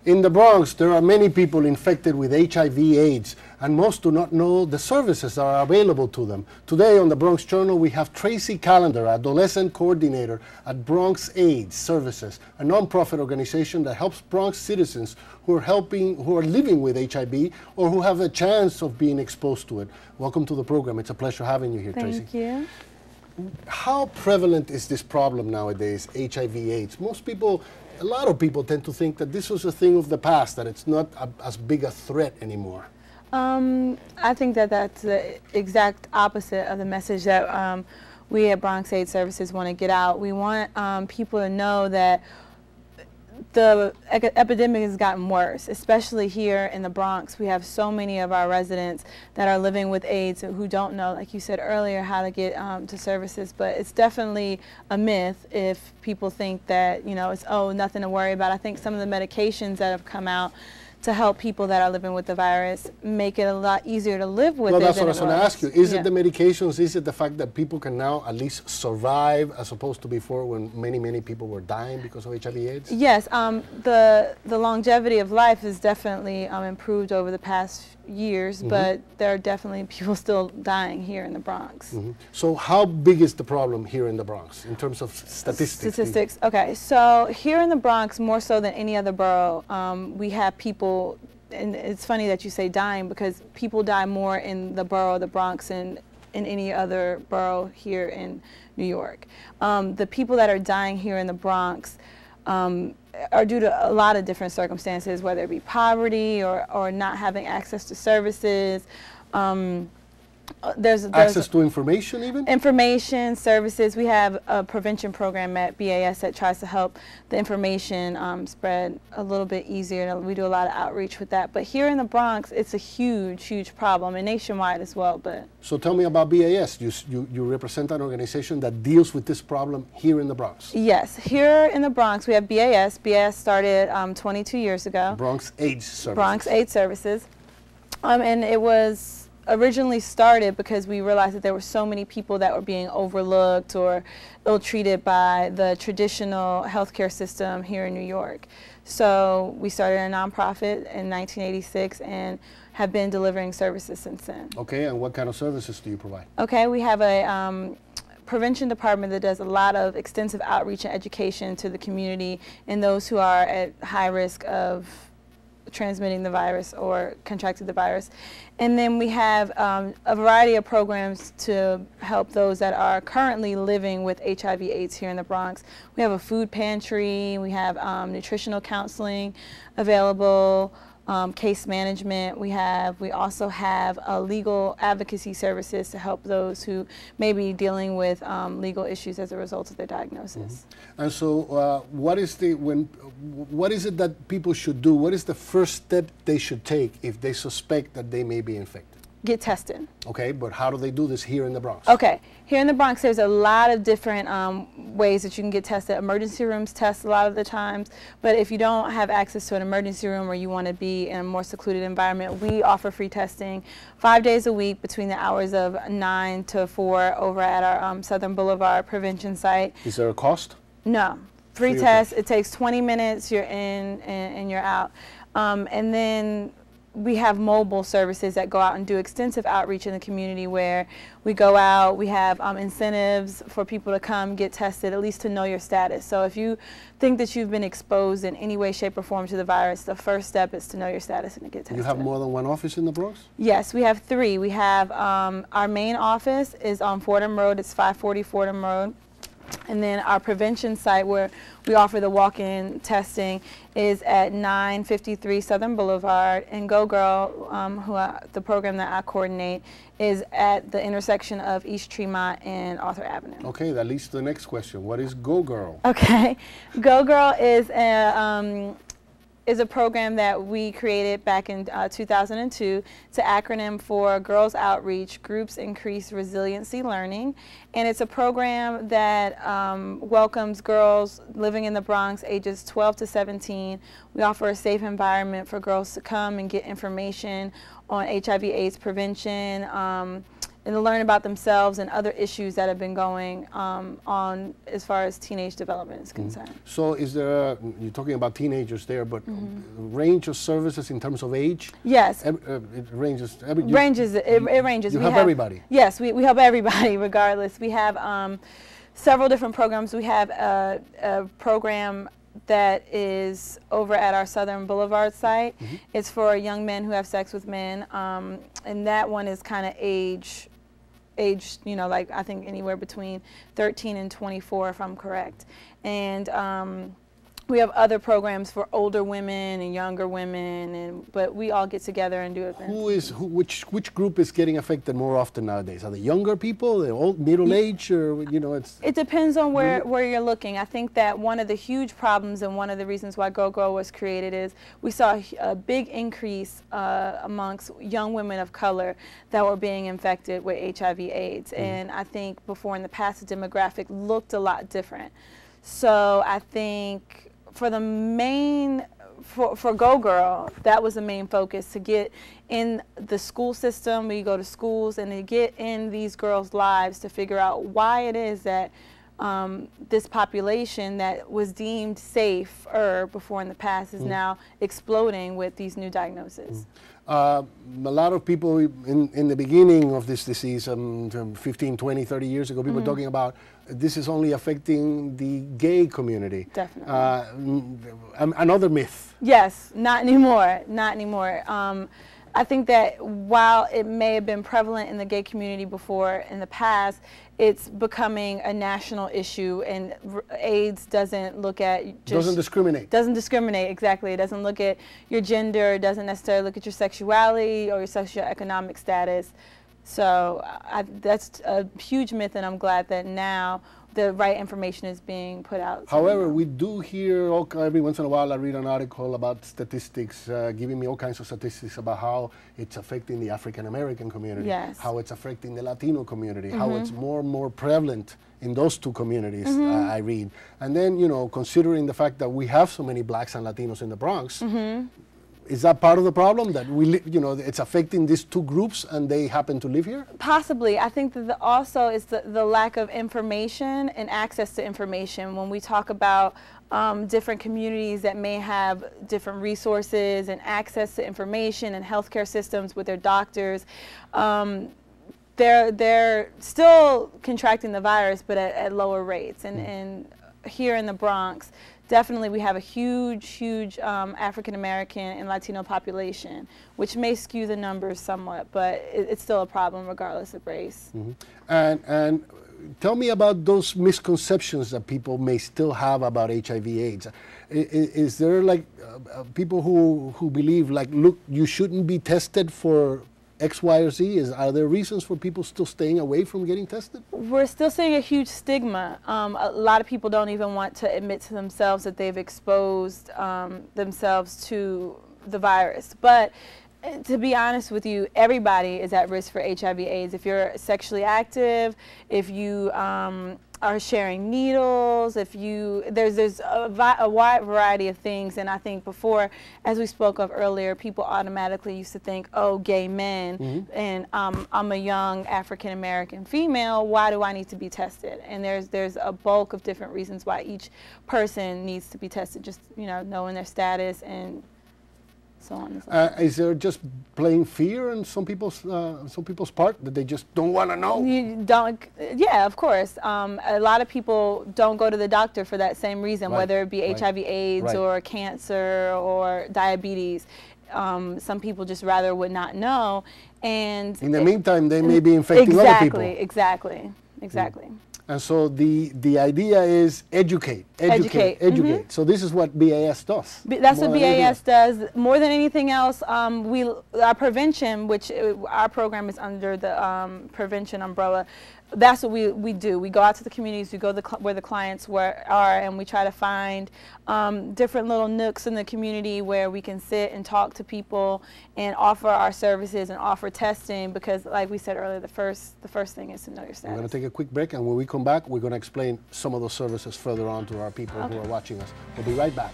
In the Bronx, there are many people infected with HIV-AIDS, and most do not know the services that are available to them. Today on the Bronx Journal, we have Tracy Callender, adolescent coordinator at Bronx AIDS Services, a nonprofit organization that helps Bronx citizens who are living with HIV or who have a chance of being exposed to it. Welcome to the program. It's a pleasure having you here, Tracy. Thank you. How prevalent is this problem nowadays, HIV-AIDS? A lot of people tend to think that this was a thing of the past, that it's not as big a threat anymore. I think that that's the exact opposite of the message that we at Bronx AIDS Services want to get out. We want people to know that the epidemic has gotten worse, especially here in the Bronx. We have so many of our residents that are living with AIDS who don't know, like you said earlier, how to get to services. But it's definitely a myth if people think that, you know, it's, oh, nothing to worry about. I think some of the medications that have come out to help people that are living with the virus make it a lot easier to live with it. Well, that's what I was going to ask you. Is it the medications? Is it the fact that people can now at least survive as opposed to before when many people were dying because of HIV/AIDS? Yes, the longevity of life has definitely improved over the past years, but there are definitely people still dying here in the Bronx. So how big is the problem here in the Bronx in terms of statistics? Okay, so here in the Bronx, more so than any other borough, we have people, and it's funny that you say dying because people die more in the borough of the Bronx than in any other borough here in New York. The people that are dying here in the Bronx are due to a lot of different circumstances, whether it be poverty or not having access to services. There's access to information even? Information, services. We have a prevention program at BAS that tries to help the information spread a little bit easier. We do a lot of outreach with that. But here in the Bronx, it's a huge problem, and nationwide as well. But so tell me about BAS. You represent an organization that deals with this problem here in the Bronx. Yes, here in the Bronx, we have BAS. BAS started 22 years ago. Bronx AIDS Services. Bronx AIDS Services. And it was originally started because we realized that there were so many people that were being overlooked or ill-treated by the traditional healthcare system here in New York. So we started a nonprofit in 1986 and have been delivering services since then. Okay, and what kind of services do you provide? Okay, we have a prevention department that does a lot of extensive outreach and education to the community and those who are at high risk of transmitting the virus or contracted the virus. And then we have a variety of programs to help those that are currently living with HIV/AIDS here in the Bronx. We have a food pantry, we have nutritional counseling available, case management. We also have legal advocacy services to help those who may be dealing with legal issues as a result of their diagnosis. And so what is it that people should do? What is the first step they should take if they suspect that they may be infected? Get tested. Okay, but how do they do this here in the Bronx? Okay, here in the Bronx there's a lot of different ways that you can get tested. Emergency rooms test a lot of the times, but if you don't have access to an emergency room or you want to be in a more secluded environment, we offer free testing 5 days a week between the hours of 9 to 4 over at our Southern Boulevard prevention site. Is there a cost? No. Free test. It takes 20 minutes, you're in and you're out. And then we have mobile services that go out and do extensive outreach in the community where we go out, we have incentives for people to come get tested, at least to know your status. So if you think that you've been exposed in any way, shape, or form to the virus, the first step is to know your status and to get tested. You have more than one office in the Bronx? Yes, we have 3. We have our main office is on Fordham Road, it's 540 Fordham Road. And then our prevention site where we offer the walk-in testing is at 953 Southern Boulevard. And Go Girl, the program that I coordinate, is at the intersection of East Tremont and Arthur Avenue. Okay, that leads to the next question. What is Go Girl? Okay, Go Girl is a program that we created back in 2002. It's an acronym for Girls Outreach, Groups Increase Resiliency Learning. And it's a program that welcomes girls living in the Bronx ages 12 to 17. We offer a safe environment for girls to come and get information on HIV/AIDS prevention, and to learn about themselves and other issues that have been going on as far as teenage development is concerned. So is there, you're talking about teenagers there, but range of services in terms of age? Yes. It ranges. It ranges. You help everybody? Yes, we help everybody regardless. We have several different programs. We have a program that is over at our Southern Boulevard site. It's for young men who have sex with men, and that one is kind of aged, you know, like I think anywhere between 13 and 24, if I'm correct. And we have other programs for older women and younger women, but we all get together and do events. Which group is getting affected more often nowadays? Are the younger people, the old, middle age, or you know, It depends on where you're looking. I think that one of the huge problems and one of the reasons why GoGo was created is we saw a big increase amongst young women of color that were being infected with HIV/AIDS, and I think before in the past the demographic looked a lot different. So I think for the main, for Go Girl, that was the main focus, to get in the school system. We go to schools and to get in these girls' lives to figure out why it is that this population that was deemed safer before in the past is now exploding with these new diagnoses. A lot of people in the beginning of this disease, 15, 20, 30 years ago, people were talking about this is only affecting the gay community. Definitely. Another myth. Yes, not anymore, not anymore. I think that while it may have been prevalent in the gay community before in the past, it's becoming a national issue, and AIDS doesn't look at doesn't discriminate. Doesn't discriminate, exactly. It doesn't look at your gender, it doesn't necessarily look at your sexuality or your socioeconomic status. So that's a huge myth, and I'm glad that now the right information is being put out. However, we do hear every once in a while I read an article about statistics, giving me all kinds of statistics about how it's affecting the African American community, how it's affecting the Latino community, how it's more and more prevalent in those two communities, I read. And then, you know, considering the fact that we have so many blacks and Latinos in the Bronx, is that part of the problem, that you know, it's affecting these two groups and they happen to live here? Possibly. I think that also is the lack of information and access to information. When we talk about different communities that may have different resources and access to information and healthcare systems with their doctors, they're still contracting the virus, but at lower rates. And here in the Bronx, definitely we have a huge African American and Latino population, which may skew the numbers somewhat, but it's still a problem regardless of race. And tell me about those misconceptions that people may still have about HIV/AIDS. Is there like people who believe, like, look, you shouldn't be tested for X, Y, or Z? Are there reasons for people still staying away from getting tested? We're still seeing a huge stigma. A lot of people don't even want to admit to themselves that they've exposed themselves to the virus. But to be honest with you, everybody is at risk for HIV/AIDS. If you're sexually active, if you are sharing needles, if you, there's a wide variety of things. And I think before, as we spoke of earlier, people automatically used to think, oh, gay men, and I'm a young African American female, why do I need to be tested? And there's a bulk of different reasons why each person needs to be tested, just, you know, knowing their status and so on and so forth. Is there just plain fear on some people's part, that they just don't want to know? You don't, yeah, of course. A lot of people don't go to the doctor for that same reason, whether it be HIV/AIDS or cancer or diabetes. Some people just rather would not know, and in the meantime, they may be infecting other people. Exactly. And so the idea is educate. So this is what BAS does. That's what BAS does. More than anything else, our prevention, which our program is under the prevention umbrella, that's what we do. We go out to the communities, we go where the clients are, and we try to find different little nooks in the community where we can sit and talk to people and offer our services and offer testing, because like we said earlier, the first thing is to know your status. We're going to take a quick break, and when we come back, we're going to explain some of those services further on to our people who are watching us. We'll be right back.